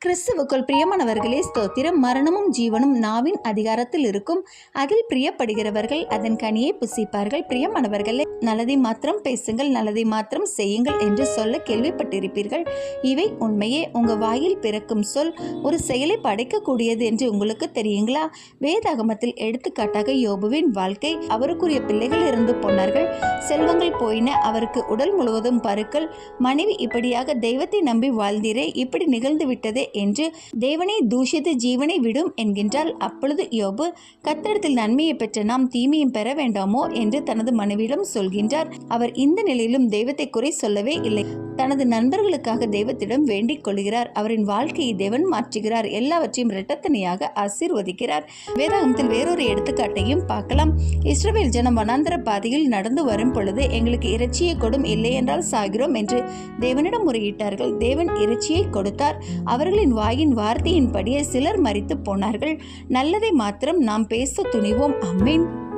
கிறிஸ்துவுக்குள் பிரியமானவர்களே ஸ்தோத்திரம். மரணமும் ஜீவனும் நாவின் அதிகாரத்தில் இருக்கும். அதில் பிரியப்படுகிறவர்கள் அதன் கனியை புசிப்பார்கள். பிரியமானவர்களே, நல்லதை மாத்திரம் பேசுங்கள், நல்லதை மாத்திரம் செய்யுங்கள் என்று சொல்ல கேள்விப்பட்டிருப்பீர்கள். இவை உண்மையே. உங்க வாயில் பிறக்கும் சொல் ஒரு செயலை படைக்கக்கூடியது என்று உங்களுக்கு தெரியுங்களா? வேதாகமத்தில் எடுத்துக்காட்டாக யோபுவின் வாழ்க்கை. அவருக்குரிய பிள்ளைகள் இருந்து போனார்கள், செல்வங்கள் போயின, அவருக்கு உடல் முழுவதும் பருக்கள். மனைவி இப்படியாக தெய்வத்தை நம்பி வாழ்ந்தீரே, இப்படி நிகழ்ந்து விட்டதே என்று தேவனை தூஷித்து ஜீவனை விடும் என்கின்றால். அப்பொழுது யோபு, கர்த்தரிடத்தில் நன்மையை பெற்ற நாம் தீமையும் பெற வேண்டாமோ என்று தனது மனைவியிடம் சொல்கின்றார். அவர் இந்த நிலையிலும் தெய்வத்தை குறை சொல்லவே இல்லை. தனது நண்பர்களுக்காக தெய்வத்திடம் வேண்டிக் கொள்கிறார். அவரின் வாழ்க்கையை தேவன் மாற்றுகிறார். எல்லாவற்றையும் இரட்டத்தனையாக ஆசீர்வதிக்கிறார். வேதாகமத்தில் வேறொரு எடுத்துக்காட்டையும் பார்க்கலாம். இஸ்ரவேல் ஜனம் வனாந்தர பாதையில் நடந்து வரும் பொழுது, எங்களுக்கு இறைச்சியை கொடும், இல்லை என்றால் சாகிறோம் என்று தேவனிடம் முறையிட்டார்கள். தேவன் இறைச்சியை கொடுத்தார். அவர்களின் வாயின் வார்த்தையின்படியே சிலர் மரித்து போனார்கள். நல்லதை மாத்திரம் நாம் பேச துணிவோம். ஆமென்.